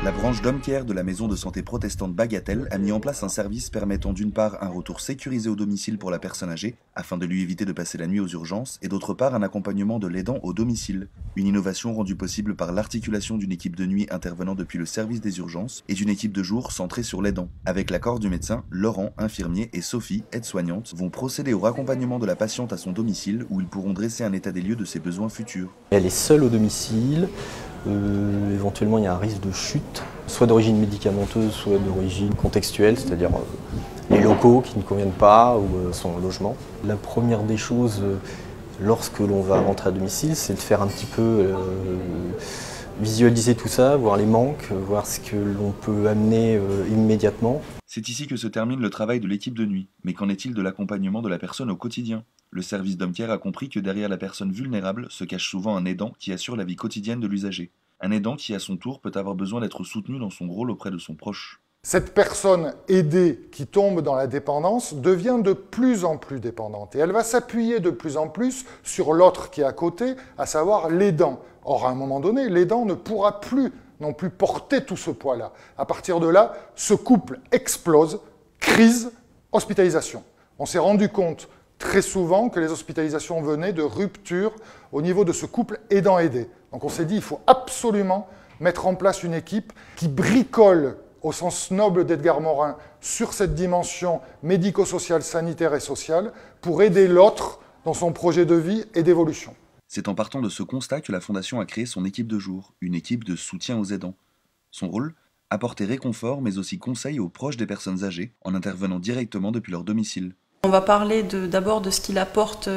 La branche Domcare de la maison de santé protestante Bagatelle a mis en place un service permettant d'une part un retour sécurisé au domicile pour la personne âgée, afin de lui éviter de passer la nuit aux urgences, et d'autre part un accompagnement de l'aidant au domicile. Une innovation rendue possible par l'articulation d'une équipe de nuit intervenant depuis le service des urgences et d'une équipe de jour centrée sur l'aidant. Avec l'accord du médecin, Laurent, infirmier, et Sophie, aide-soignante, vont procéder au raccompagnement de la patiente à son domicile où ils pourront dresser un état des lieux de ses besoins futurs. Elle est seule au domicile. Éventuellement, il y a un risque de chute, soit d'origine médicamenteuse, soit d'origine contextuelle, c'est-à-dire les locaux qui ne conviennent pas ou son logement. La première des choses, lorsque l'on va rentrer à domicile, c'est de faire un petit peu visualiser tout ça, voir les manques, voir ce que l'on peut amener immédiatement. C'est ici que se termine le travail de l'équipe de nuit. Mais qu'en est-il de l'accompagnement de la personne au quotidien ? Le service Domcare a compris que derrière la personne vulnérable se cache souvent un aidant qui assure la vie quotidienne de l'usager. Un aidant qui, à son tour, peut avoir besoin d'être soutenu dans son rôle auprès de son proche. Cette personne aidée qui tombe dans la dépendance devient de plus en plus dépendante et elle va s'appuyer de plus en plus sur l'autre qui est à côté, à savoir l'aidant. Or, à un moment donné, l'aidant ne pourra plus non plus porter tout ce poids-là. À partir de là, ce couple explose, crise, hospitalisation. On s'est rendu compte très souvent que les hospitalisations venaient de ruptures au niveau de ce couple aidant-aidé. Donc on s'est dit, il faut absolument mettre en place une équipe qui bricole au sens noble d'Edgar Morin, sur cette dimension médico-sociale, sanitaire et sociale, pour aider l'autre dans son projet de vie et d'évolution. C'est en partant de ce constat que la Fondation a créé son équipe de jour, une équipe de soutien aux aidants. Son rôle ? Apporter réconfort, mais aussi conseil aux proches des personnes âgées, en intervenant directement depuis leur domicile. On va parler d'abord de ce qu'il apporte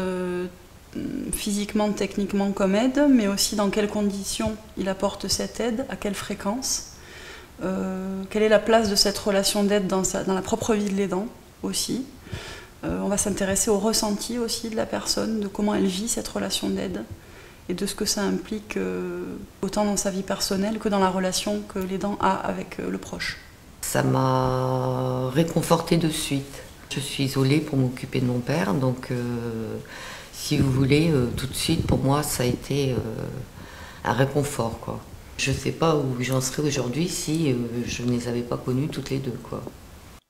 physiquement, techniquement comme aide, mais aussi dans quelles conditions il apporte cette aide, à quelle fréquence. Quelle est la place de cette relation d'aide dans la propre vie de l'aidant aussi. On va s'intéresser au ressenti aussi de la personne, de comment elle vit cette relation d'aide et de ce que ça implique autant dans sa vie personnelle que dans la relation que l'aidant a avec le proche. Ça m'a réconfortée de suite. Je suis isolée pour m'occuper de mon père, donc si vous voulez, tout de suite pour moi ça a été un réconfort, quoi. Je ne sais pas où j'en serais aujourd'hui si je ne les avais pas connues toutes les deux, quoi.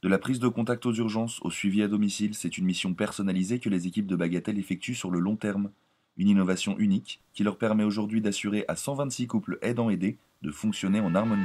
De la prise de contact aux urgences au suivi à domicile, c'est une mission personnalisée que les équipes de Bagatelle effectuent sur le long terme. Une innovation unique qui leur permet aujourd'hui d'assurer à 126 couples aidants-aidés de fonctionner en harmonie.